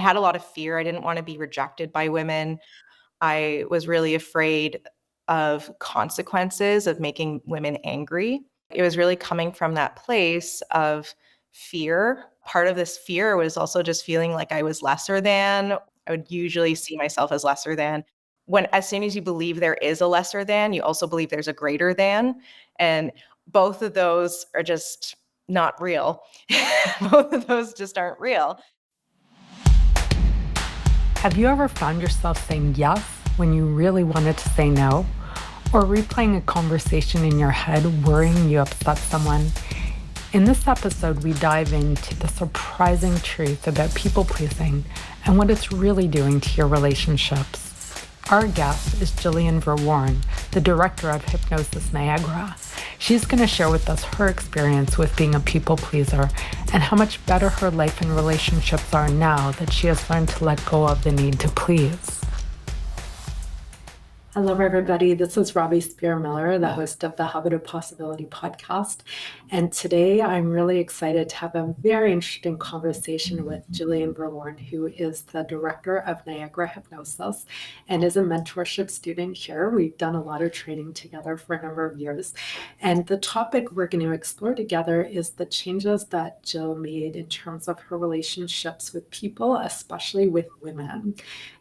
had a lot of fear. I didn't want to be rejected by women. I was really afraid of consequences of making women angry. It was really coming from that place of fear. Part of this fear was also just feeling like I was lesser than. I would usually see myself as lesser than. When as soon as you believe there is a lesser than, you also believe there's a greater than. And both of those are just not real. Both of those just aren't real. Have you ever found yourself saying yes when you really wanted to say no? Or replaying a conversation in your head, worrying you upset someone? In this episode, we dive into the surprising truth about people pleasing and what it's really doing to your relationships. Our guest is Gilian Verworn, the director of Hypnosis Niagara. She's going to share with us her experience with being a people pleaser and how much better her life and relationships are now that she has learned to let go of the need to please. Hello, everybody. This is Robbie Spier Miller, the host of the Habit of Possibility podcast. And today I'm really excited to have a very interesting conversation with Gilian Verworn, who is the director of Niagara Hypnosis and is a mentorship student here. We've done a lot of training together for a number of years. And the topic we're going to explore together is the changes that Jill made in terms of her relationships with people, especially with women.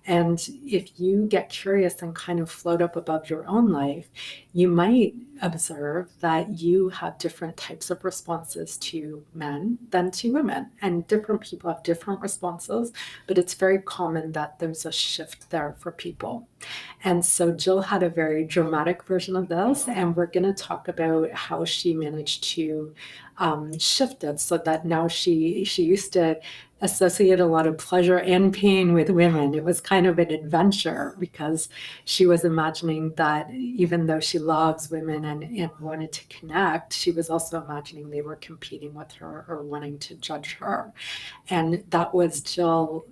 And if you get curious and kind of float up above your own life, you might observe that you have different types of responses to men than to women. And different people have different responses, but it's very common that there's a shift there for people. And so Jill had a very dramatic version of this, and we're going to talk about how she managed to shift it so that now she used to associate a lot of pleasure and pain with women. It was kind of an adventure because she was imagining that even though she loves women and wanted to connect, she was also imagining they were competing with her or wanting to judge her. And that was Jill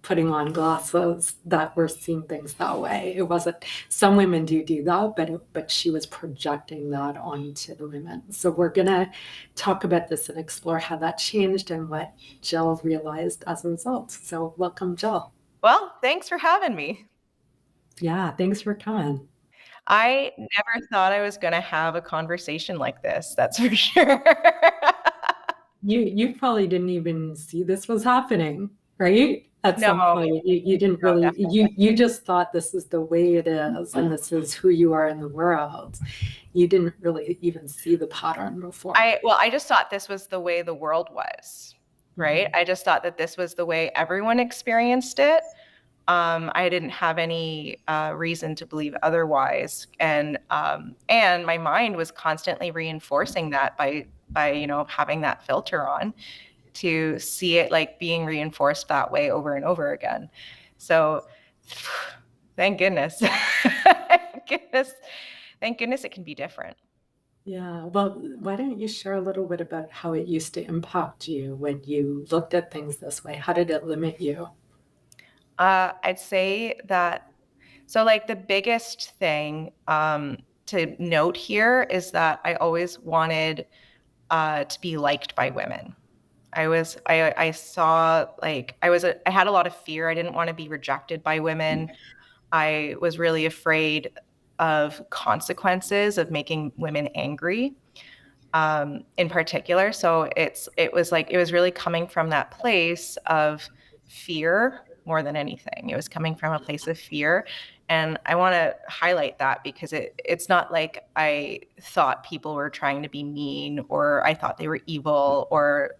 putting on glasses that were seeing things that way. It wasn't, some women do that, but she was projecting that onto the women. So we're going to talk about this and explore how that changed and what Jill realized as a result. So welcome, Jill. Well, thanks for having me. Yeah, thanks for coming. I never thought I was going to have a conversation like this. That's for sure. You probably didn't even see this was happening, right? At some No, point, you didn't no, really, definitely. you just thought this is the way it is and this is who you are in the world. You didn't really even see the pattern before. I just thought this was the way the world was, right? Mm-hmm. I just thought that this was the way everyone experienced it. I didn't have any reason to believe otherwise, and my mind was constantly reinforcing that by having that filter on to see it like being reinforced that way over and over again. So, thank goodness, thank goodness it can be different. Yeah, well, why don't you share a little bit about how it used to impact you when you looked at things this way? How did it limit you? I'd say that, so like the biggest thing to note here is that I always wanted to be liked by women. I saw like I had a lot of fear. I didn't want to be rejected by women. I was really afraid of consequences of making women angry, in particular. So it was really coming from that place of fear more than anything. It was coming from a place of fear. And I want to highlight that because it's not like I thought people were trying to be mean or I thought they were evil or,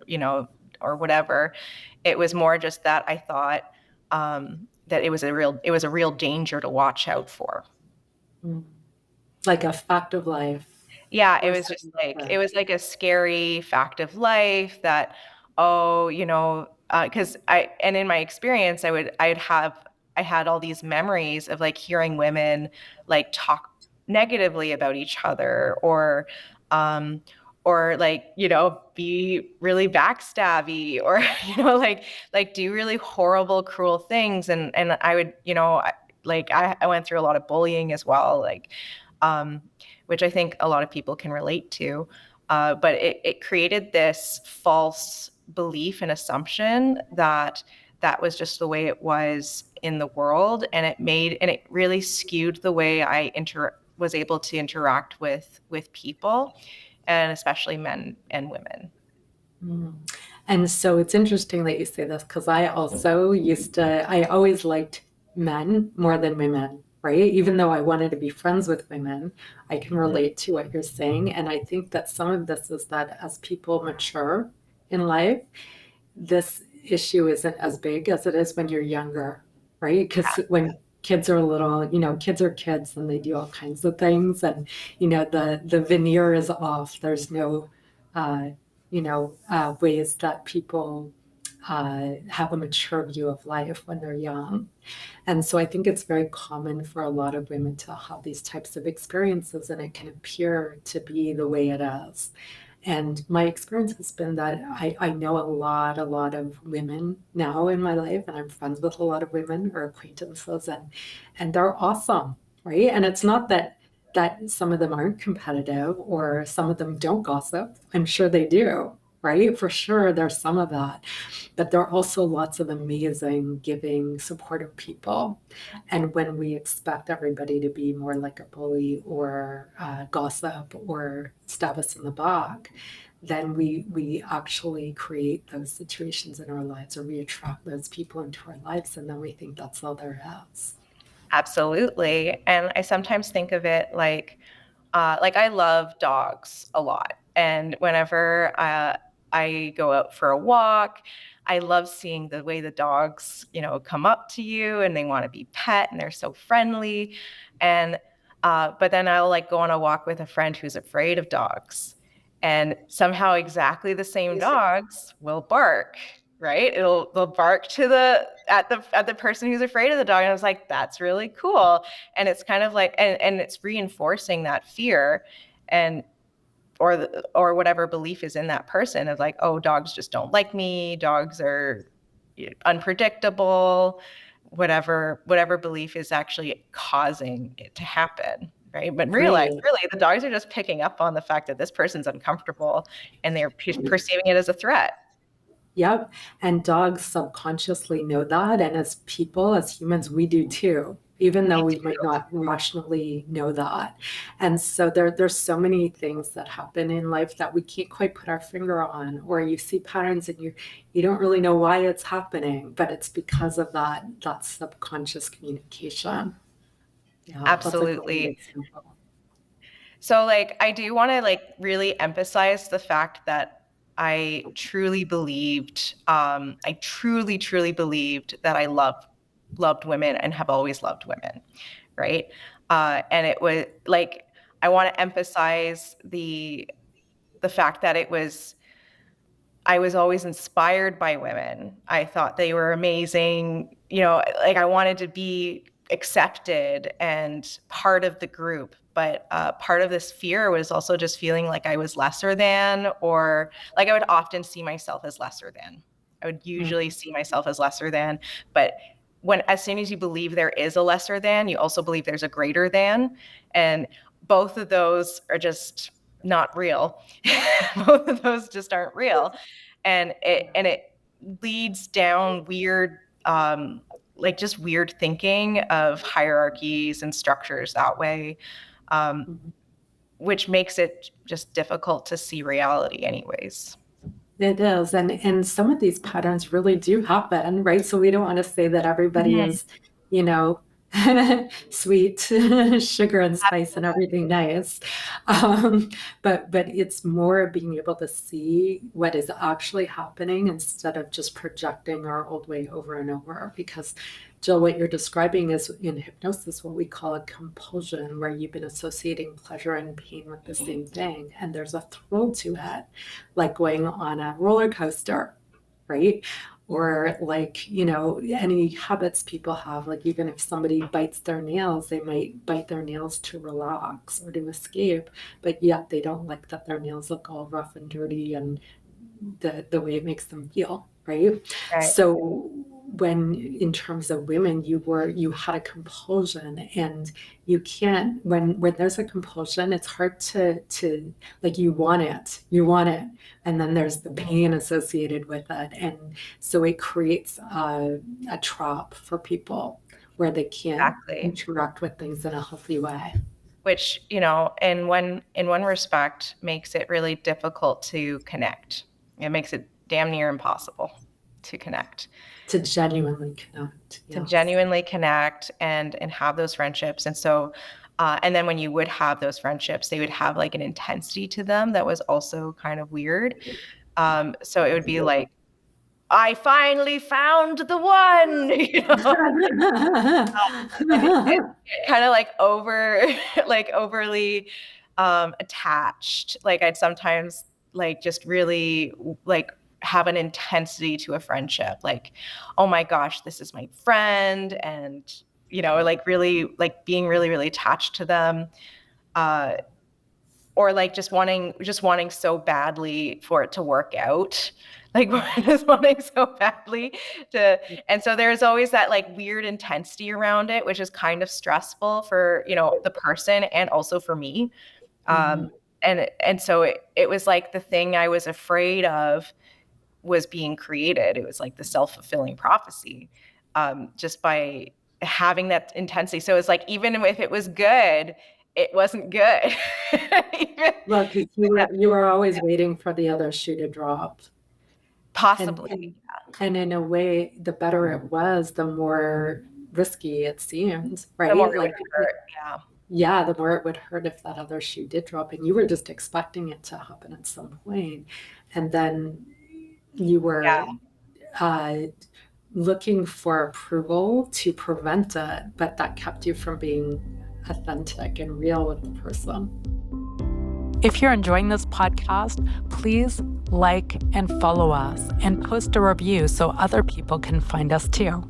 or whatever. It was more just that I thought that it was a real danger to watch out for. Like a fact of life. Yeah, Or something like it that. was like a scary fact of life that, because and in my experience, I had all these memories of like hearing women like talk negatively about each other um, or like, be really backstabby or, like do really horrible, cruel things. And I would, I went through a lot of bullying as well. Which I think a lot of people can relate to. But it created this false belief and assumption that that was just the way it was in the world, and it really skewed the way I was able to interact with people, and especially men and women. Mm. And so it's interesting that you say this because I also I always liked men more than women, right? Even though I wanted to be friends with women, I can relate to what you're saying. And I think that some of this is that as people mature in life, this issue isn't as big as it is when you're younger, right? Because when kids are little, kids are kids and they do all kinds of things, and the veneer is off. There's no, ways that people have a mature view of life when they're young. And so I think it's very common for a lot of women to have these types of experiences, and it can appear to be the way it is. And my experience has been that I know a lot of women now in my life, and I'm friends with a lot of women or acquaintances, and they're awesome, right? And it's not that some of them aren't competitive or some of them don't gossip. I'm sure they do, right? For sure, there's some of that. But there are also lots of amazing, giving, supportive people. And when we expect everybody to be more like a bully or gossip or stab us in the back, then we actually create those situations in our lives, or we attract those people into our lives, and then we think that's all there is. Absolutely. And I sometimes think of it like I love dogs a lot. And whenever I go out for a walk, I love seeing the way the dogs, come up to you and they want to be pet and they're so friendly. And but then I'll like go on a walk with a friend who's afraid of dogs. And somehow exactly the same dogs will bark, right? They'll bark to the person who's afraid of the dog. And I was like, that's really cool. And it's kind of like and it's reinforcing that fear and or whatever belief is in that person of like, oh, dogs just don't like me, dogs are unpredictable, whatever belief is actually causing it to happen, right? But realize Great. really the dogs are just picking up on the fact that this person's uncomfortable and they're perceiving it as a threat. Yep. And dogs subconsciously know that. And as people, as humans, we do too, even though They we might do. not rationally know that. And so there's so many things that happen in life that we can't quite put our finger on, or you see patterns and you don't really know why it's happening, but it's because of that subconscious communication. Yeah, that's a great Absolutely. example. So like I do want to like really emphasize the fact that I truly believed that I loved women and have always loved women, right? And it was like I want to emphasize the fact that I was always inspired by women. I thought they were amazing. Like I wanted to be accepted and part of the group. But part of this fear was also just feeling like I was lesser than, or like I would often see myself as lesser than. I would usually Mm, see myself as lesser than. But as soon as you believe there is a lesser than, you also believe there's a greater than. And both of those are just not real. Both of those just aren't real, and it leads down weird like just weird thinking of hierarchies and structures that way, um, mm. which makes it just difficult to see reality anyways. It is. And some of these patterns really do happen, right? So we don't want to say that everybody Mhm. is, you know, sweet, sugar and spice and everything nice. Um, but it's more being able to see what is actually happening instead of just projecting our old way over and over. Because Jill, what you're describing is in hypnosis what we call a compulsion, where you've been associating pleasure and pain with the same thing, and there's a thrill to it, like going on a roller coaster, right? Or like, any habits people have, like even if somebody bites their nails, they might bite their nails to relax or to escape, but yet they don't like that their nails look all rough and dirty and the way it makes them feel, right? Right. So when in terms of women, you had a compulsion, and you can't, when there's a compulsion, it's hard to like, you want it, and then there's the pain associated with it, and so it creates a trap for people where they can't Exactly. interact with things in a healthy way. Which, in one respect makes it really difficult to connect. It makes it damn near impossible to connect, To genuinely connect, to yes. genuinely connect and have those friendships. And so and then when you would have those friendships, they would have like an intensity to them that was also kind of weird. So it would be like, I finally found the one, and it kind of like like overly attached. Like I'd sometimes like just really like have an intensity to a friendship. Like, oh my gosh, this is my friend, and like really like being really, really attached to them. Uh, or like just wanting so badly for it to work out, like just wanting so badly to. And so there's always that like weird intensity around it, which is kind of stressful for the person and also for me. Mhm. And so it was like the thing I was afraid of was being created. It was like the self-fulfilling prophecy, just by having that intensity. So it's like, even if it was good, it wasn't good. Even, Well, because you were always waiting for the other shoe to drop. And, possibly. and in a way, the better it was, the more risky it seemed, The more right? it would Like, hurt. Yeah. yeah, the more it would hurt if that other shoe did drop, and you were just expecting it to happen at some point. And then you Yeah. were uh, looking for approval to prevent it, but that kept you from being authentic and real with the person. If you're enjoying this podcast, please like and follow us and post a review so other people can find us too.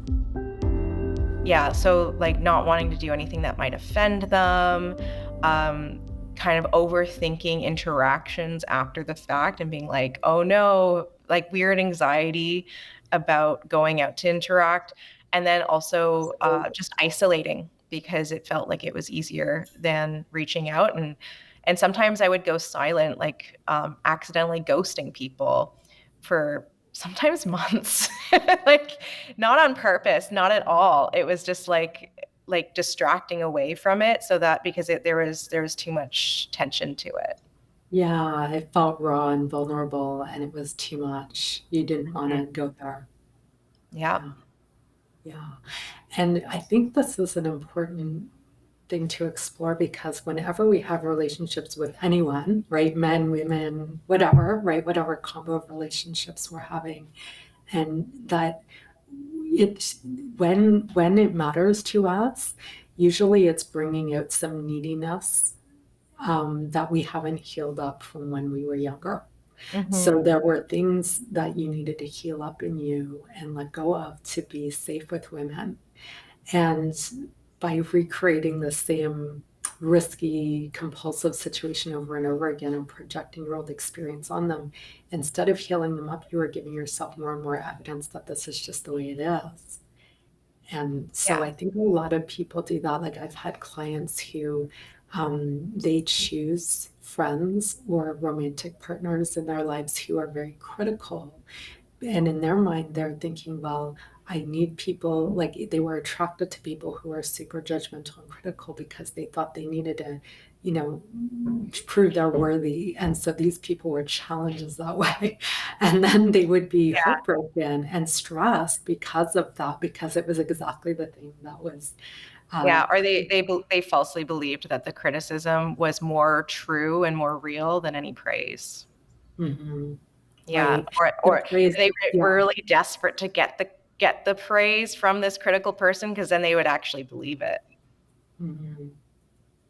Yeah. So like not wanting to do anything that might offend them, kind of overthinking interactions after the fact and being like, oh no, like weird anxiety about going out to interact. And then also just isolating because it felt like it was easier than reaching out. And sometimes I would go silent, like accidentally ghosting people for sometimes months. Like not on purpose, not at all. It was just like distracting away from it, so that because there was too much tension to it. Yeah, it felt raw and vulnerable, and it was too much. You didn't want Mhm. to go there. Yeah. Yeah, yeah. And I think this is an important thing to explore, because whenever we have relationships with anyone, right, men, women, whatever, right, whatever combo of relationships we're having, and that it's when it matters to us, usually it's bringing out some neediness that we haven't healed up from when we were younger. Hmm. So there were things that you needed to heal up in you and let go of to be safe with women. And by recreating the same risky, compulsive situation over and over again and projecting your old experience on them, instead of healing them up, you are giving yourself more and more evidence that this is just the way it is. And so Yeah. I think a lot of people do that. Like, I've had clients who they choose friends or romantic partners in their lives who are very critical, and in their mind they're thinking, well, I need people, like they were attracted to people who are super judgmental and critical because they thought they needed to, you know, prove they're worthy, and so these people were challenges that way. And then they would be Yeah. heartbroken and stressed because of that, because it was exactly the thing that was uh, Yeah. Or they falsely believed that the criticism was more true and more real than any praise. mhm, Yeah. right, the Or praise, they yeah. were really desperate to get the praise from this critical person, because then they would actually believe it. Mhm.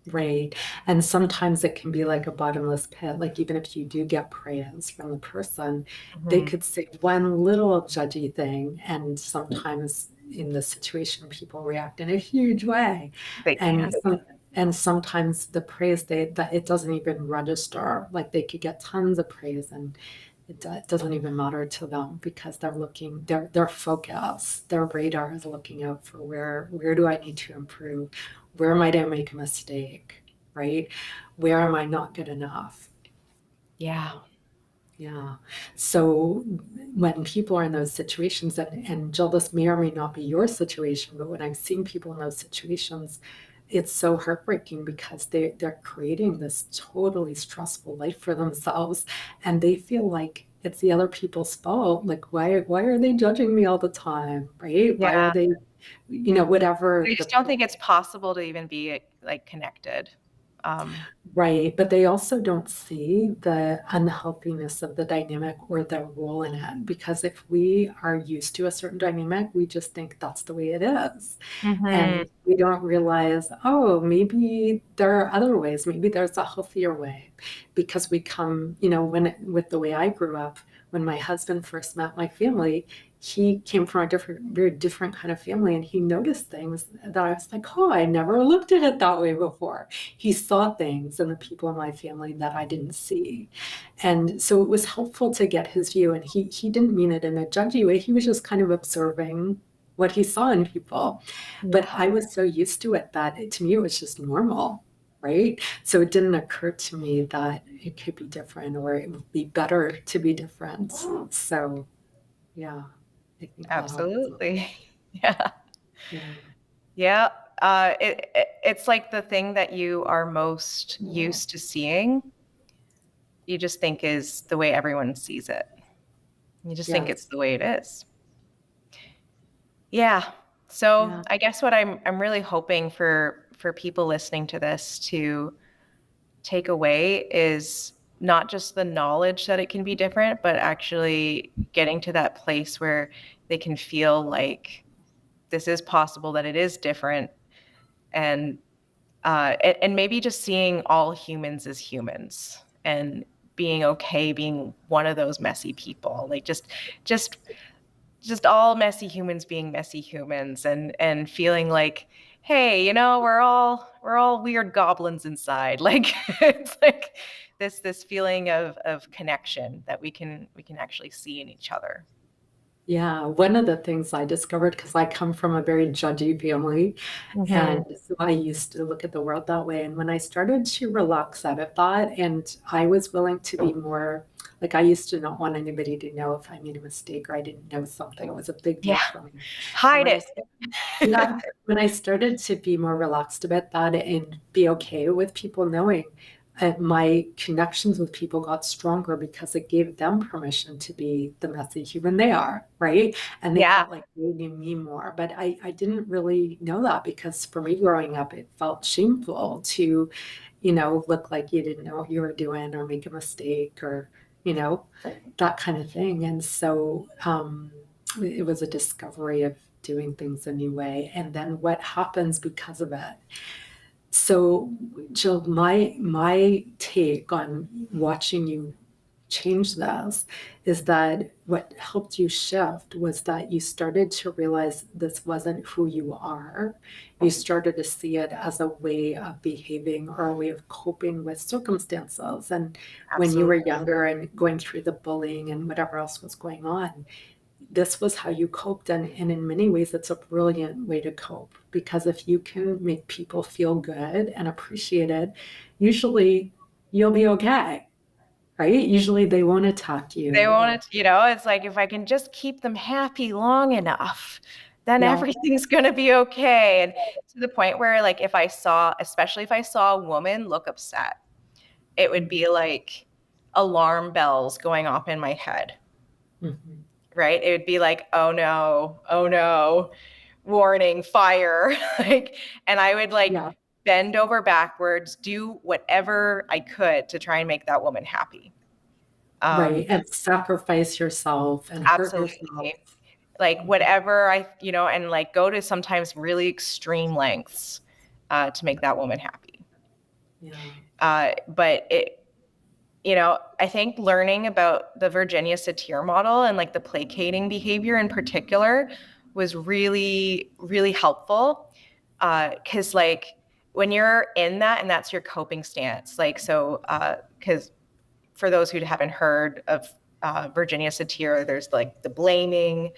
Right. And sometimes it can be like a bottomless pit. Like, even if you do get praise from the person, they Mhm. could say one little judgy thing. And sometimes in the situation, people react in a huge way. They And can. some, and sometimes the praise that it doesn't even register. Like, they could get tons of praise, and It doesn't even matter to them because they're looking, their focus, their radar is looking out for where do I need to improve? Where might I make a mistake? Right? Where am I not good enough? Yeah. Yeah. So when people are in those situations, and Jill, this may or may not be your situation, but when I've seen people in those situations, it's so heartbreaking because they're creating this totally stressful life for themselves, and they feel like it's the other people's fault. Like, why are they judging me all the time? Right? Why are Yeah. they, whatever I just don't think it's possible to even be like connected. Um, Right, but they also don't see the unhealthiness of the dynamic or their role in it. Because if we are used to a certain dynamic, we just think that's the way it is. mhm. And we don't realize, oh, maybe there are other ways. Maybe there's a healthier way. Because we come, with the way I grew up, when my husband first met my family, he came from a very different kind of family, and he noticed things that I was like, oh, I never looked at it that way before. He saw things in the people in my family that I didn't see. And so it was helpful to get his view. And he didn't mean it in a judgy way. He was just kind of observing what he saw in people. But Yeah. I was so used to it that to me, it was just normal. Right. So it didn't occur to me that it could be different or it would be better to be different. So, yeah, I think that happens. Absolutely. Yeah. Yeah. Yeah. It's like the thing that you are most used to seeing, you just think is the way everyone sees it. You just think it's Yes. the way it is. Yeah. So Yeah. I guess what I'm really hoping for people listening to this to take away is not just the knowledge that it can be different, but actually getting to that place where they can feel like this is possible, that it is different, and and maybe just seeing all humans as humans and being okay being one of those messy people, like just just all messy humans being messy humans, and feeling like, hey, we're all weird goblins inside. Like it's like this feeling of connection that we can actually see in each other. Yeah, one of the things I discovered, because I come from a very judgy family, and Hmm. so I used to look at the world that way. And when I started to relax out of that, and I was willing to be more like, I used to not want anybody to know if I made a mistake or I didn't know something. It was a big deal Yeah, for me. And hide when I it. yeah, when I started to be more relaxed about that and be okay with people knowing, my connections with people got stronger because it gave them permission to be the messy human they are, right? And they Yeah, felt like they knew me more. But I didn't really know that because for me growing up, it felt shameful to, look like you didn't know what you were doing or make a mistake or, you know, that kind of thing. And so it was a discovery of doing things a new way and then what happens because of it. So, Jill, my take on watching you change this is that what helped you shift was that you started to realize this wasn't who you are. You started to see it as a way of behaving or a way of coping with circumstances. And when you were absolutely. younger and going through the bullying and whatever else was going on, this was how you coped. And in many ways, it's a brilliant way to cope because if you can make people feel good and appreciated, usually you'll be okay, right? Usually they won't attack you They or, want it, it's like if I can just keep them happy long enough, then yeah. everything's gonna be okay. And to the point where, like, especially if I saw a woman look upset, it would be like alarm bells going off in my head, Mhm. right? It would be like, oh no, warning, fire. Like, and I would like Yeah, bend over backwards, do whatever I could to try and make that woman happy. right. Um, And sacrifice yourself and hurt yourself. absolutely. Like whatever and like go to sometimes really extreme lengths to make that woman happy. Yeah. But I think learning about the Virginia Satir model and like the placating behavior in particular was really, really helpful. Because like when you're in that and that's your coping stance, like, so, because for those who haven't heard of Virginia Satir, there's like the blaming,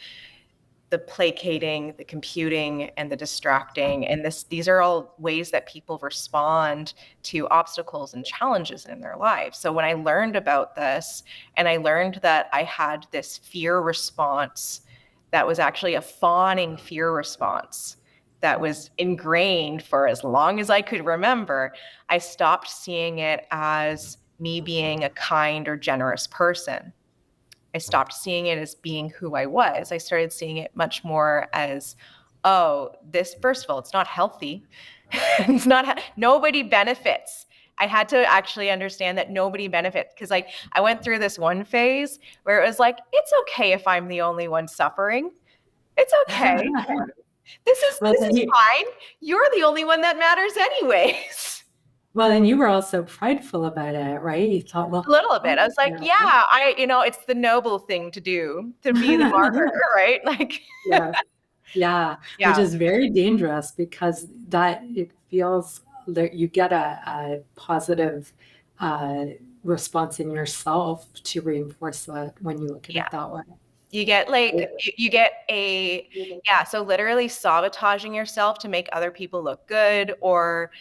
the placating, the computing, and the distracting. And these are all ways that people respond to obstacles and challenges in their lives. So when I learned about this, and I learned that I had this fear response that was actually a fawning fear response that was ingrained for as long as I could remember, I stopped seeing it as me being a kind or generous person. I stopped seeing it as being who I was. I started seeing it much more as, oh, this, first of all, it's not healthy. It's not, nobody benefits. I had to actually understand that nobody benefits, because like I went through this one phase where it was like, it's okay if I'm the only one suffering. It's okay. Well, This is fine. You're the only one that matters anyways. and you were also prideful about it, right? You thought, well, A little bit. I was like, yeah. yeah, it's the noble thing to do, to be the martyr, right? Like, Yes. Yeah, which yeah, is very dangerous because that it feels that you get a positive uh, response in yourself to reinforce that when you look at yeah. it that way. You get like you get a yeah, so literally sabotaging yourself to make other people look good, or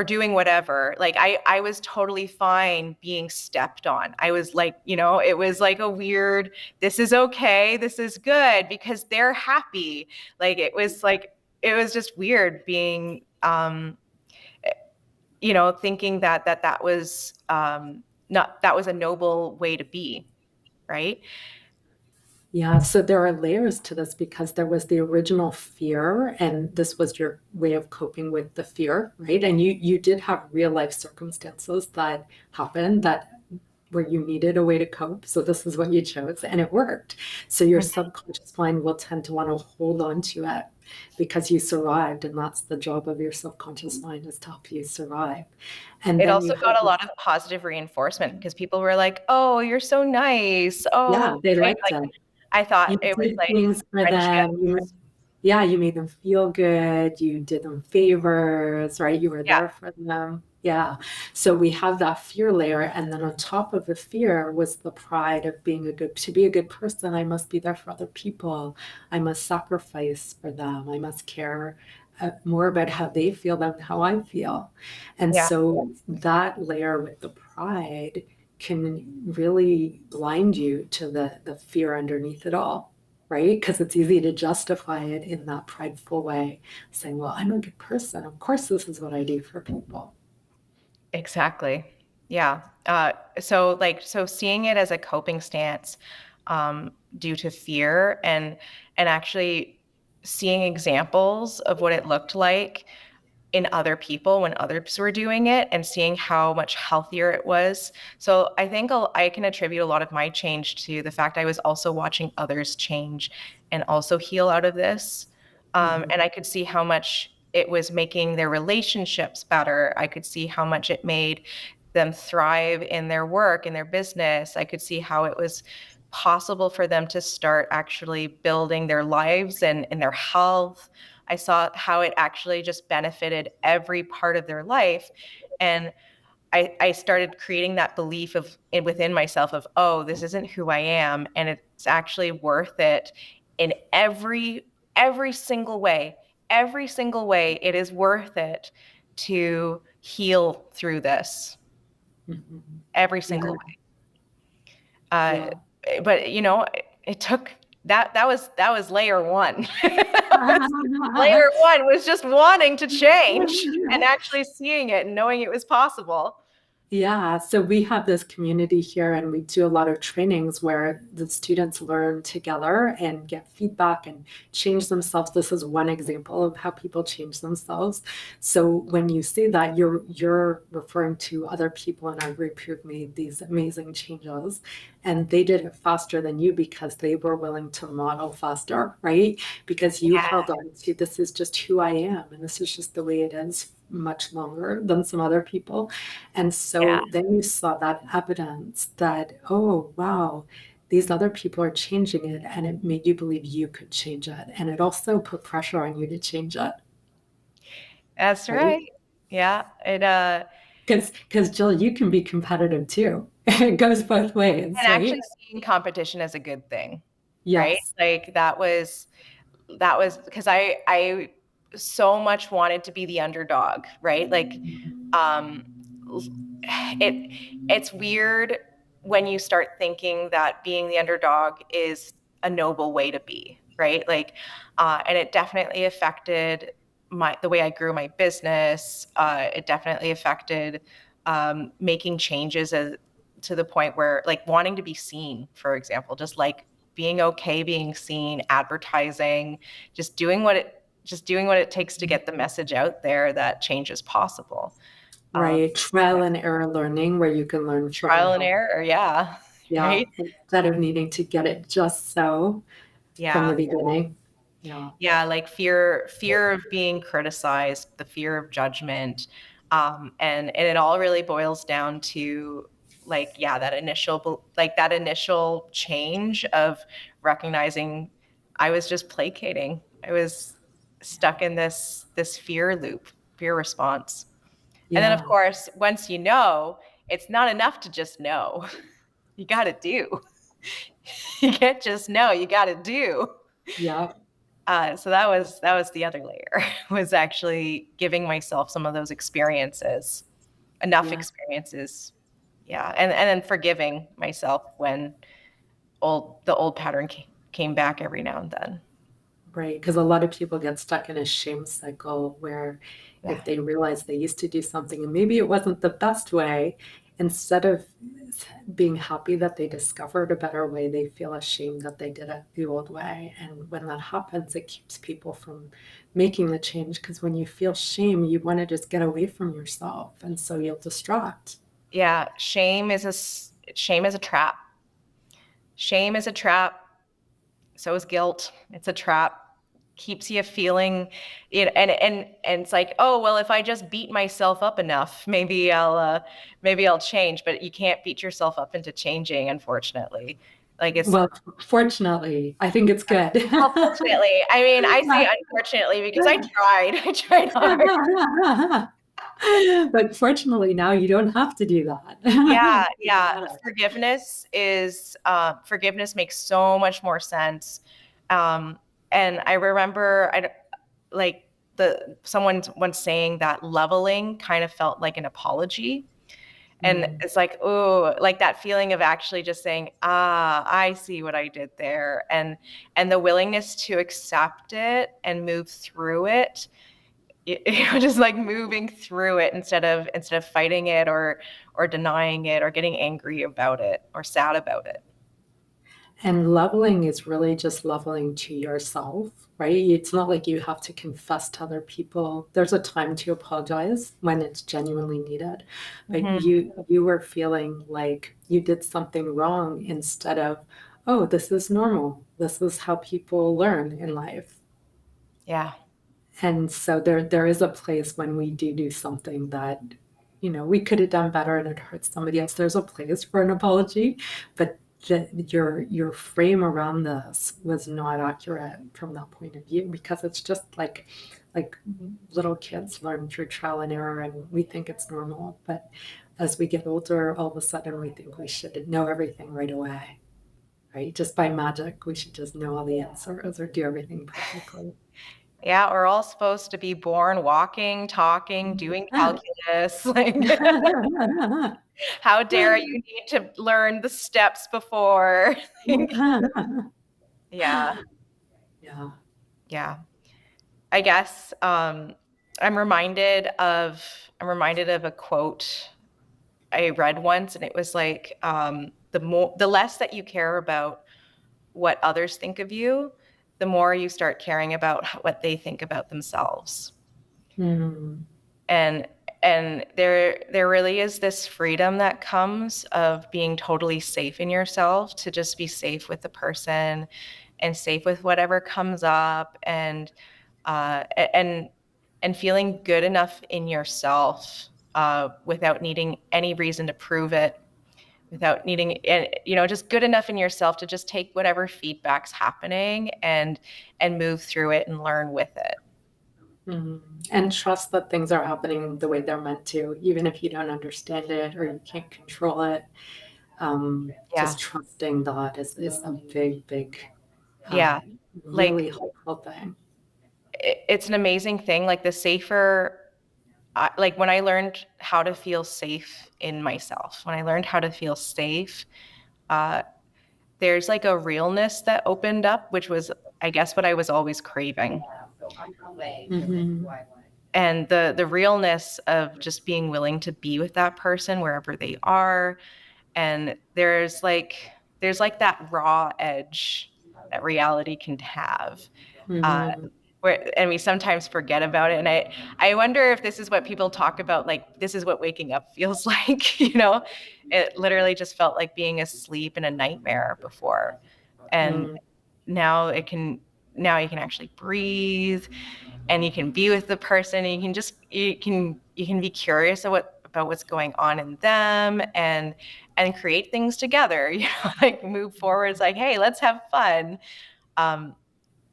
doing whatever. Like I was totally fine being stepped on. I was like, it was like a weird, this is okay, this is good because they're happy. Like it was just weird being thinking that was not that was a noble way to be, right? Yeah, so there are layers to this because there was the original fear, and this was your way of coping with the fear, right? And you did have real life circumstances that happened that where you needed a way to cope. So this is what you chose, and it worked. So your subconscious mind will tend to want to hold on to it because you survived, and that's the job of your subconscious mind, is to help you survive. And It then you also have got a this, lot of positive reinforcement because people were like, "Oh, you're so nice." yeah, Oh, they right? liked Like it. I thought You it was did like things for them. friendships. Yeah, you made them feel good. You did them favors, right? You were Yeah, there for them. Yeah. So we have that fear layer. And then on top of the fear was the pride of to be a good person, I must be there for other people. I must sacrifice for them. I must care more about how they feel than how I feel. And yeah, so that layer with the pride can really blind you to the fear underneath it all, right? Because it's easy to justify it in that prideful way, saying, well, I'm a good person. Of course, this is what I do for people. exactly. Yeah. So seeing it as a coping stance, due to fear, and actually seeing examples of what it looked like in other people when others were doing it, and seeing how much healthier it was. So I think I can attribute a lot of my change to the fact I was also watching others change and also heal out of this. Mhm. And I could see how much it was making their relationships better. I could see how much it made them thrive in their work, in their business. I could see how it was possible for them to start actually building their lives and their health. I saw how it actually just benefited every part of their life. And I started creating that belief within myself of, oh, this isn't who I am. And it's actually worth it in every single way. Every single way, it is worth it to heal through this. Mhm. Every single Yeah. way. Uh, Yeah. but it took that was layer one. Layer one was just wanting to change and actually seeing it and knowing it was possible. Yeah, so we have this community here, and we do a lot of trainings where the students learn together and get feedback and change themselves. This is one example of how people change themselves. So when you say that, you're referring to other people in our group who've made these amazing changes, and they did it faster than you because they were willing to model faster, right? Because you Yeah, held on to, this is just who I am, and this is just the way it is, much longer than some other people. And yeah. so then you saw that evidence that, oh, wow, these other people are changing it. And it made you believe you could change it. And it also put pressure on you to change it, That's right? right. Yeah, it Because Jill, you can be competitive too. It goes both ways, And right? actually seeing competition as a good thing, right? Yes. Like that was because I so much wanted to be the underdog, right? Like um it it's weird when you start thinking that being the underdog is a noble way to be, right? Like and it definitely affected the way I grew my business. It definitely affected making changes to the point where like wanting to be seen, for example, just like being okay being seen, advertising, just doing what it takes to get the message out there that change is possible. Um, Right. Trial and error learning where you can learn from Trial your and own. error, yeah. Yeah. Right? Instead of needing to get it just so from the Yeah. beginning. Yeah. Yeah, like fear of being criticized, the fear of judgment. And it all really boils down to like, yeah, that initial change of recognizing I was just placating. I was stuck in this fear loop, fear response. And then of Yeah. course, once you know, it's not enough to just know. You got to do. You can't just know, you got to do. Yeah. So that was the other layer was actually giving myself some of those experiences, enough Yeah. experiences, yeah, and then forgiving myself when the old pattern came back every now and then. Right, because a lot of people get stuck in a shame cycle where Yeah, if they realize they used to do something and maybe it wasn't the best way, instead of being happy that they discovered a better way, they feel ashamed that they did it the old way. And when that happens, it keeps people from making the change because when you feel shame, you want to just get away from yourself. And so you'll distract. yeah. Shame is a trap. Shame is a trap. So is guilt. It's a trap. Keeps you feeling it, and it's like, oh well, if I just beat myself up enough, maybe I'll change. But you can't beat yourself up into changing, unfortunately. Like it's Well, fortunately, I think it's good. well, fortunately. I mean, I say unfortunately because I tried. I tried hard. But fortunately, now you don't have to do that. Yeah, Even yeah. better. Forgiveness makes so much more sense. Um, and I remember like someone once saying that leveling kind of felt like an apology. And Mm. it's like, oh, like that feeling of actually just saying, ah, I see what I did there. And the willingness to accept it and move through it, just like moving through it instead of fighting it or denying it or getting angry about it or sad about it. And leveling is really just leveling to yourself, right? It's not like you have to confess to other people. There's a time to apologize when it's genuinely needed. But Hmm. you were feeling like you did something wrong instead of, oh, this is normal. This is how people learn in life. Yeah. And so there is a place when we do something that, we could have done better and it hurts somebody else. There's a place for an apology, but your frame around this was not accurate from that point of view because it's just like little kids learn through trial and error and we think it's normal. But as we get older, all of a sudden we think we should know everything right away, right? Just by magic, we should just know all the answers or do everything perfectly. Yeah, we're all supposed to be born walking, talking, doing calculus. Like, how dare you need to learn the steps before? Yeah, Yeah. yeah. I guess I'm reminded of a quote I read once, and it was like the less that you care about what others think of you, the more you start caring about what they think about themselves. Mm. And there really is this freedom that comes of being totally safe in yourself to just be safe with the person and safe with whatever comes up uh, and and feeling good enough in yourself without needing any reason to prove it, without needing, just good enough in yourself to just take whatever feedback's happening and move through it and learn with it. Mm. And trust that things are happening the way they're meant to, even if you don't understand it or you can't control it. Yeah. Just trusting that is a big, big, Yeah. Like really helpful thing. it's an amazing thing. Like the safer, like when I learned how to feel safe in myself, when I learned how to feel safe, uh, there's like a realness that opened up, which was, I guess, what I was always craving. Mhm. And the realness of just being willing to be with that person wherever they are. And there's like that raw edge that reality can have. Uh, Mhm. and we sometimes forget about it. And I wonder if this is what people talk about, like this is what waking up feels like, It literally just felt like being asleep in a nightmare before. And Mm. now it can now you can actually breathe and you can be with the person and you can be curious about what's going on in them and create things together, like move forward. It's like, hey, let's have fun. um,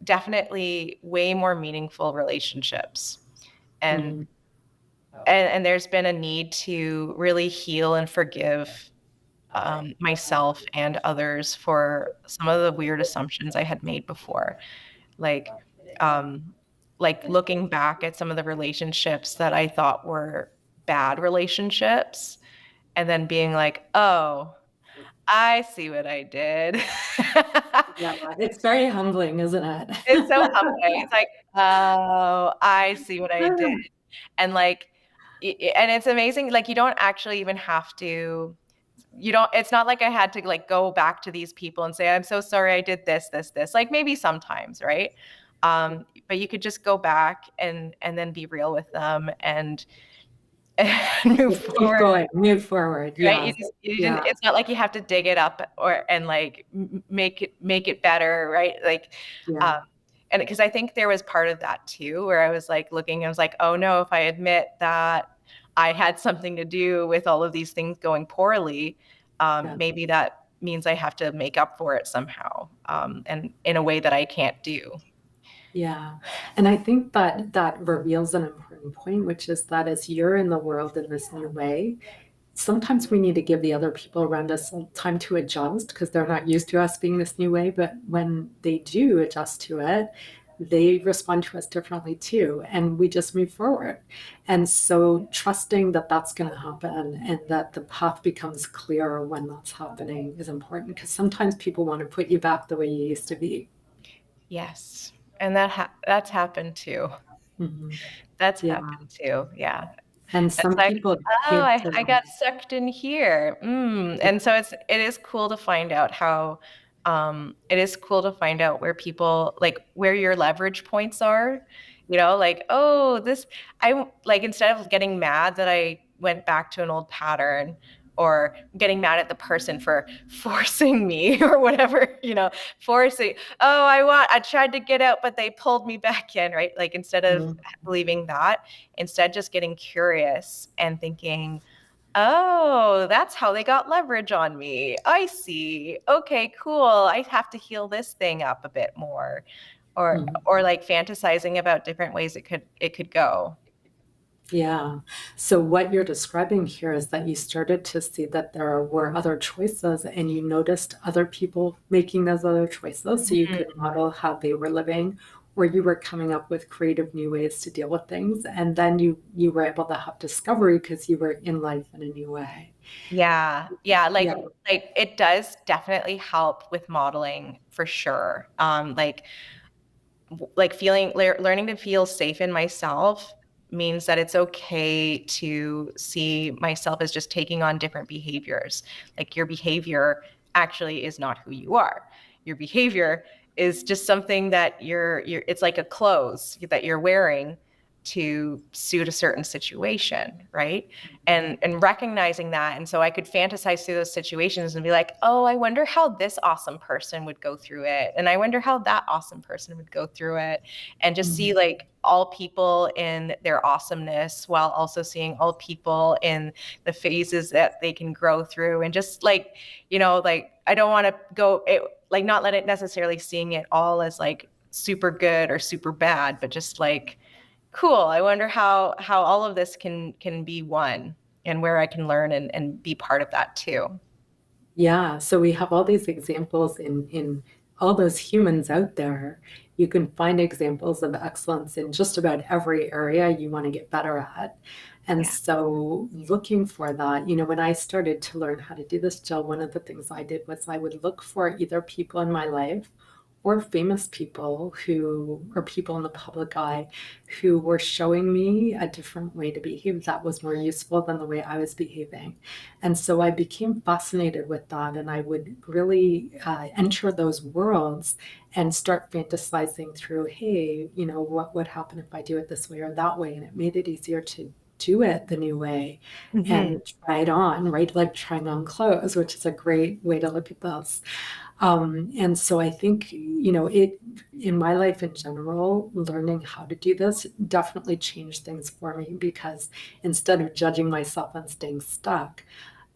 Definitely way more meaningful relationships. And Mm. and there's been a need to really heal and forgive myself and others for some of the weird assumptions I had made before. Like, um, like looking back at some of the relationships that I thought were bad relationships, and then being like, oh, I see what I did. Yeah, it's very humbling, isn't it? It's so humbling. It's like, oh, I see what I did. And like, and it's amazing. Like, you don't actually even have to, it's not like I had to like go back to these people and say, I'm so sorry I did this. Like maybe sometimes, right? But you could just go back and then be real with them and move Just keep forward. going, move forward. Right? Yeah, You didn't, yeah, it's not like you have to dig it up and like make it better, right? Like, yeah, um, and because I think there was part of that too, where I was like looking, I was like, oh no, if I admit that I had something to do with all of these things going poorly, yeah. maybe that means I have to make up for it somehow, and in a way that I can't do. Yeah. And I think that that reveals an important point, which is that as you're in the world in this new way, sometimes we need to give the other people around us some time to adjust because they're not used to us being this new way. But when they do adjust to it, they respond to us differently too. And we just move forward. And so trusting that that's going to happen and that the path becomes clearer when that's happening is important because sometimes people want to put you back the way you used to be. Yes, and that's happened too. Mhm. That's Yeah. happened too. Yeah. And It's some like, people oh, get I got sucked in here. And so it is cool to find out how, it is cool to find out where people, like where your leverage points are, like, oh, like instead of getting mad that I went back to an old pattern or getting mad at the person for forcing me or whatever, forcing, oh, I tried to get out, but they pulled me back in, right? Like instead of Mhm. believing that, instead just getting curious and thinking, oh, that's how they got leverage on me. I see. Okay, cool. I have to heal this thing up a bit more. or Mhm. or like fantasizing about different ways it could go. Yeah. So what you're describing here is that you started to see that there were other choices and you noticed other people making those other choices so you could Mhm. model how they were living or you were coming up with creative new ways to deal with things and then you were able to have discovery because you were in life in a new way. Yeah, yeah, Yeah. like it does definitely help with modeling for sure. Like learning to feel safe in myself means that it's okay to see myself as just taking on different behaviors. Like your behavior actually is not who you are. Your behavior is just something that you're it's like a clothes that you're wearing to suit a certain situation, right? And recognizing that. And so I could fantasize through those situations and be like, oh, I wonder how this awesome person would go through it. And I wonder how that awesome person would go through it. And just see Mhm. like all people in their awesomeness while also seeing all people in the phases that they can grow through. And just like, like I don't want to like not let it necessarily seeing it all as like super good or super bad, but just like, cool. I wonder how all of this can be one and where I can learn and be part of that too. Yeah, so we have all these examples in all those humans out there. You can find examples of excellence in just about every area you want to get better at. And Yeah. so looking for that, when I started to learn how to do this, Jill, one of the things I did was I would look for either people in my life or famous people who, or people in the public eye who were showing me a different way to behave that was more useful than the way I was behaving. And so I became fascinated with that, and I would really enter those worlds and start fantasizing through, hey, what would happen if I do it this way or that way? And it made it easier to do it the new way Hmm. and try it on, right? Like trying on clothes, which is a great way to look at this. And so I think, it in my life in general, learning how to do this definitely changed things for me because instead of judging myself and staying stuck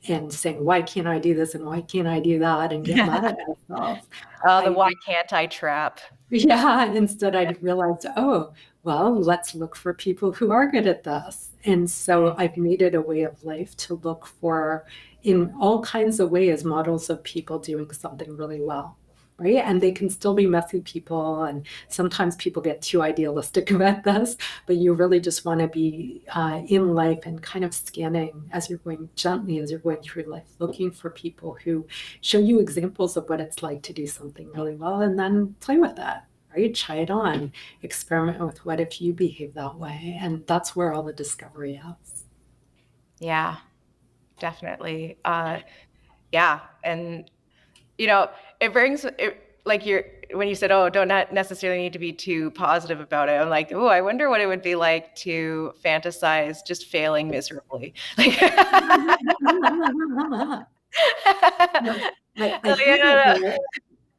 and saying, why can't I do this and why can't I do that and get mad at myself, Oh, the I why can't I trap. yeah, instead I realized, oh, well, let's look for people who are good at this. And so Mm. I've made it a way of life to look for, in all kinds of ways, models of people doing something really well. Right. And they can still be messy people. And sometimes people get too idealistic about this, but you really just want to be in life and kind of scanning as you're going gently, as you're going through life, looking for people who show you examples of what it's like to do something really well and then play with that, right? Try it on, experiment with what if you behave that way. And that's where all the discovery is. Yeah, definitely. Yeah. And, you know, it brings it like you're when you said, oh, don't not necessarily need to be too positive about it. I'm like, oh, I wonder what it would be like to fantasize just failing miserably. Like, I think that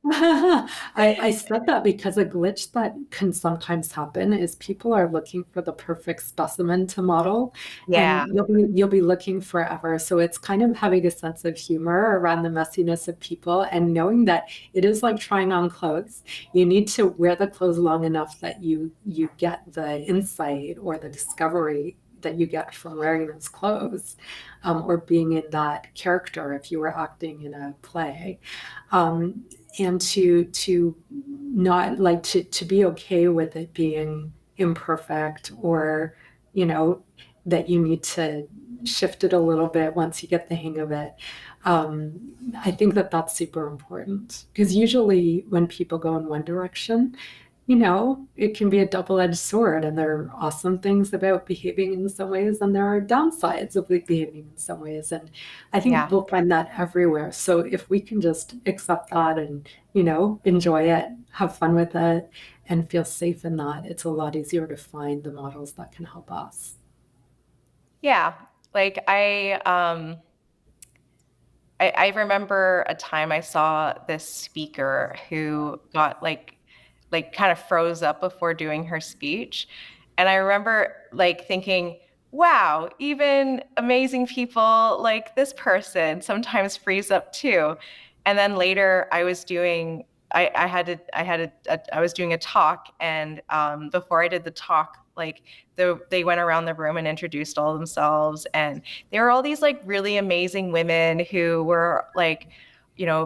yeah, I said that because a glitch that can sometimes happen is people are looking for the perfect specimen to model, yeah, and you'll be looking forever. So it's kind of having a sense of humor around the messiness of people and knowing that it is like trying on clothes. You need to wear the clothes long enough that you get the insight or the discovery that you get from wearing those clothes, or being in that character if you were acting in a play, um, and to not like to be okay with it being imperfect, or you know that you need to shift it a little bit once you get the hang of it. I think that that's super important because usually when people go in one direction, it can be a double-edged sword, and there are awesome things about behaving in some ways, and there are downsides of behaving in some ways. And I think yeah. we'll find that everywhere. So if we can just accept that and, enjoy it, have fun with it, and feel safe in that, it's a lot easier to find the models that can help us. Yeah. Like I remember a time I saw this speaker who got like kind of froze up before doing her speech. And I remember like thinking, wow, even amazing people like this person sometimes freeze up too. And then later I was doing a talk, and before I did the talk, like they went around the room and introduced all themselves, and there were all these like really amazing women who were like,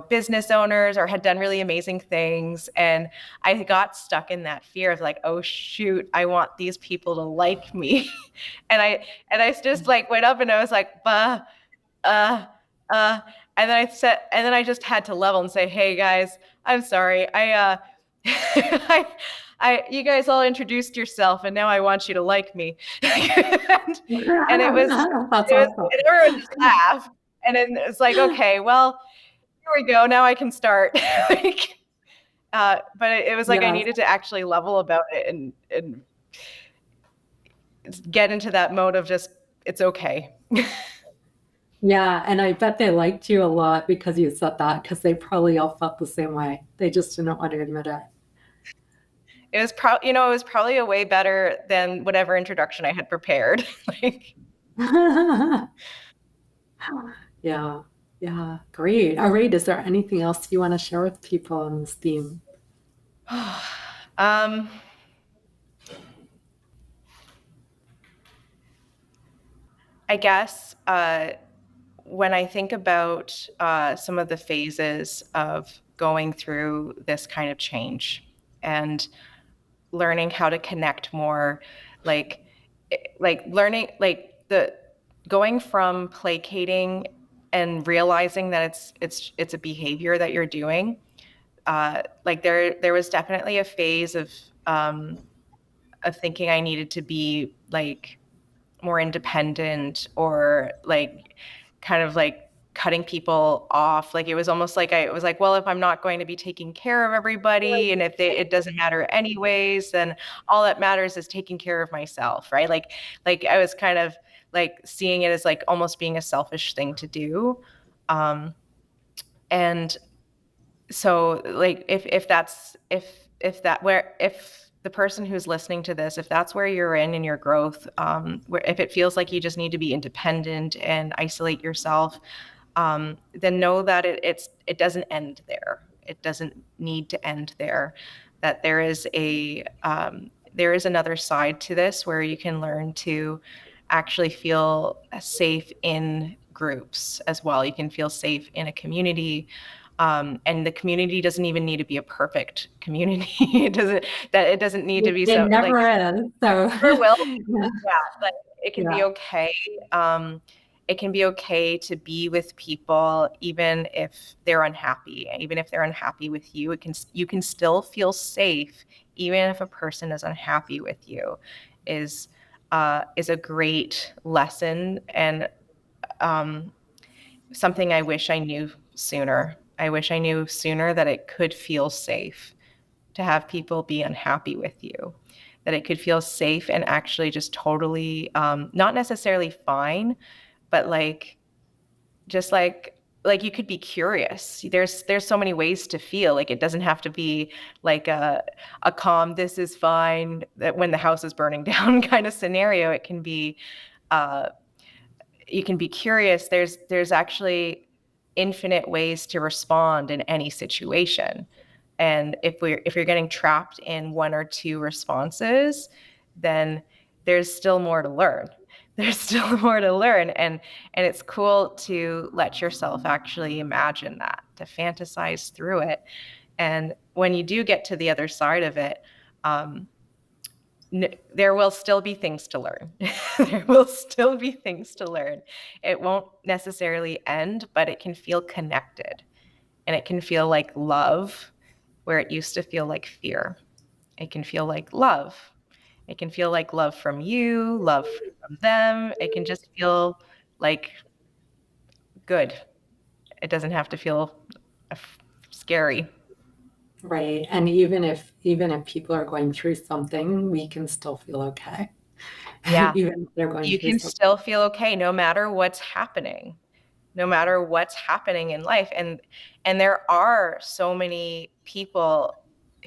business owners or had done really amazing things. And I got stuck in that fear of like, oh shoot, I want these people to like me. and I just like went up and I was like, bah, uh, uh, and then I just had to level and say, hey guys, I'm sorry. I, you guys all introduced yourself, and now I want you to like me. And it was, That's awesome. and everyone just laughed. And then it's like, okay, well, here we go. Now I can start. Like, but it was like I Yeah. needed to actually level about it and get into that mode of just, it's okay. Yeah, and I bet they liked you a lot because you said that, because they probably all felt the same way. They just didn't want to admit it. It was probably a way better than whatever introduction I had prepared. Like, Yeah, yeah, great. All right, is there anything else you want to share with people on this theme? um, I guess when I think about some of the phases of going through this kind of change and learning how to connect more, like learning the going from placating and realizing that it's a behavior that you're doing. Like there was definitely a phase of thinking I needed to be like more independent, or like kind of like cutting people off. Like it was almost like it was like, well, if I'm not going to be taking care of everybody, and if it doesn't matter anyways, then all that matters is taking care of myself, right? Like I was kind of like seeing it as like almost being a selfish thing to do. And so like if the person who's listening to this, if that's where you're in your growth, where if it feels like you just need to be independent and isolate yourself, then know that it doesn't end there. It doesn't need to end there. That there is another side to this where you can learn to actually feel safe in groups as well. You can feel safe in a community, and the community doesn't even need to be a perfect community. It doesn't need to be It so like never is. So, never will. yeah, Yeah, like it can be yeah, okay. It can be okay to be with people even if they're unhappy. Even if they're unhappy with you, you can still feel safe even if a person is unhappy with you. Is is a great lesson, and um, something I wish I knew sooner. I wish I knew sooner that it could feel safe to have people be unhappy with you, that it could feel safe and actually just totally not necessarily fine, but like just like you could be curious. There's so many ways to feel. Like it doesn't have to be like a calm, this is fine, that when the house is burning down kind of scenario. It can be uh, you can be curious. There's actually infinite ways to respond in any situation. And if you're getting trapped in one or two responses, then there's still more to learn. There's still more to learn. And it's cool to let yourself actually imagine that, to fantasize through it. And when you do get to the other side of it, um, there will still be things to learn. There will still be things to learn. It won't necessarily end, but it can feel connected, and it can feel like love where it used to feel like fear. It can feel like love. It can feel like love from you, love from them. It can just feel like good. It doesn't have to feel scary. right. And even if people are going through something, we can still feel okay, Yeah. even if they're going You through can something. still feel okay no matter what's happening. No matter what's happening in life. And there are so many people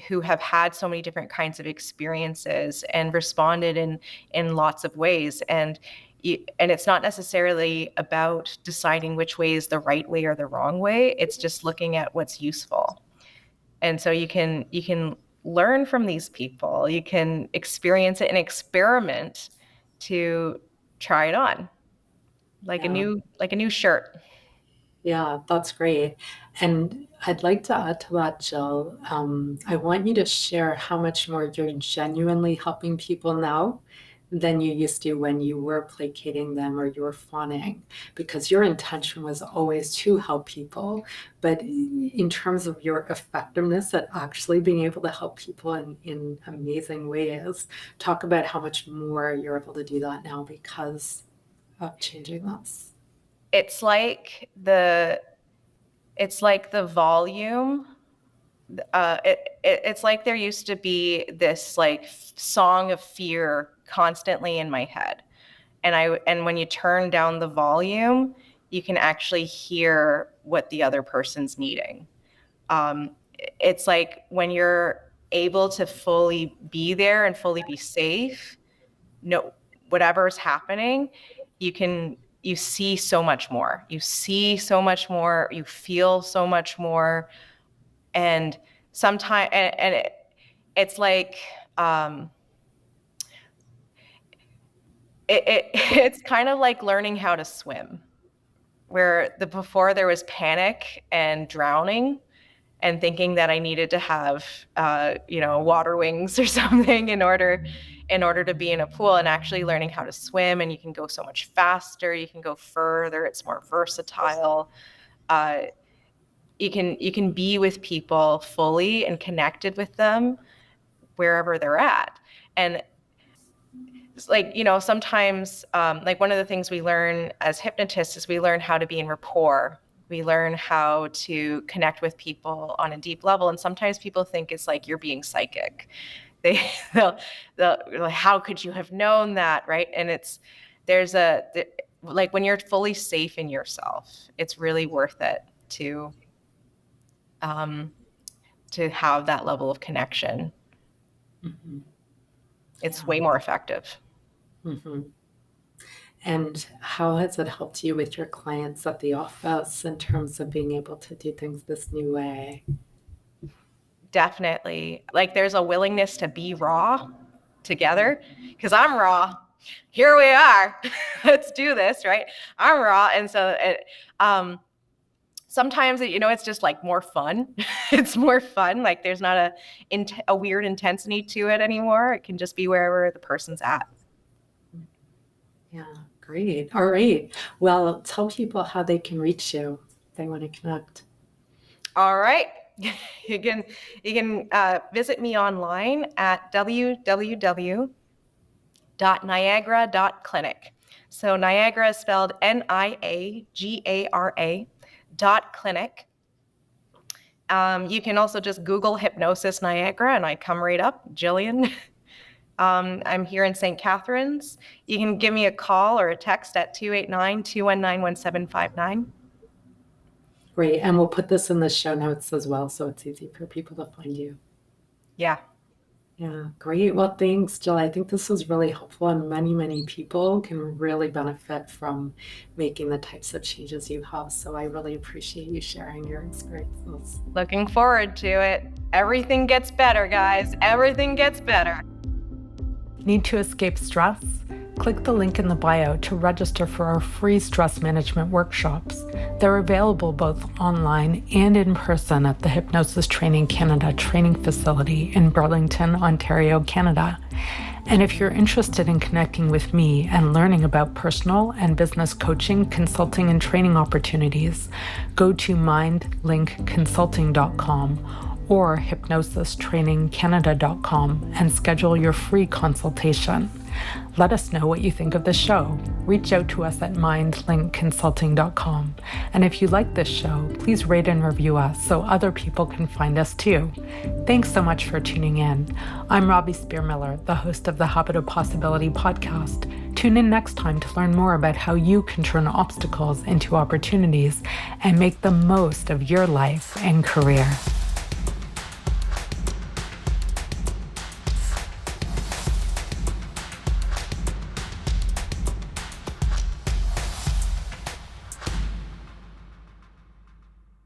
who have had so many different kinds of experiences and responded in lots of ways. And it's not necessarily about deciding which way is the right way or the wrong way. It's just looking at what's useful. And so you can learn from these people. You can experience it and experiment to try it on, Yeah. like a new shirt. Yeah, that's great. And I'd like to add to that, Jill. I want you to share how much more you're genuinely helping people now than you used to when you were placating them or you were fawning, because your intention was always to help people. But in terms of your effectiveness at actually being able to help people in amazing ways, talk about how much more you're able to do that now because of changing this. it's like the it's like the volume. It's like there used to be this like song of fear constantly in my head, and when you turn down the volume, you can actually hear what the other person's needing. It's like when you're able to fully be there and fully be safe, no, whatever's happening, you see so much more. You see so much more. You feel so much more. And sometimes, it's like um, it's kind of like learning how to swim. where before there was panic and drowning and thinking that I needed to have, water wings or something in order to be in a pool, and actually learning how to swim. And you can go so much faster, you can go further, it's more versatile. You can be with people fully and connected with them wherever they're at. And like, sometimes, like one of the things we learn as hypnotists is we learn how to be in rapport. We learn how to connect with people on a deep level. And sometimes people think it's like you're being psychic. They'll like, how could you have known that, right? And like when you're fully safe in yourself, it's really worth it to have that level of connection. Mm-hmm. It's way more effective. Mm-hmm. And how has it helped you with your clients at the office in terms of being able to do things this new way? Definitely. Like there's a willingness to be raw together, because I'm raw. Here we are. Let's do this, right? I'm raw. And so sometimes, it's just like more fun. It's more fun. Like there's not a weird intensity to it anymore. It can just be wherever the person's at. Yeah, great. All right. Well, tell people how they can reach you if they want to connect. All right. You can visit me online at www.niagara.clinic. So Niagara is spelled Niagara .clinic. You can also just Google Hypnosis Niagara and I come right up, Gilian. I'm here in St. Catharines. You can give me a call or a text at 289-219-1759. Great. And we'll put this in the show notes as well, so it's easy for people to find you. Yeah. Yeah, great. Well, thanks, Jill. I think this was really helpful, and many, many people can really benefit from making the types of changes you have. So I really appreciate you sharing your experiences. Looking forward to it. Everything gets better, guys. Everything gets better. Need to escape stress? Click the link in the bio to register for our free stress management workshops. They're available both online and in person at the Hypnosis Training Canada training facility in Burlington, Ontario, Canada. And if you're interested in connecting with me and learning about personal and business coaching, consulting, and training opportunities, go to mindlinkconsulting.com or hypnosistrainingcanada.com and schedule your free consultation. Let us know what you think of the show. Reach out to us at mindlinkconsulting.com. And if you like this show, please rate and review us so other people can find us too. Thanks so much for tuning in. I'm Robbie Spier Miller, the host of the Habit of Possibility podcast. Tune in next time to learn more about how you can turn obstacles into opportunities and make the most of your life and career.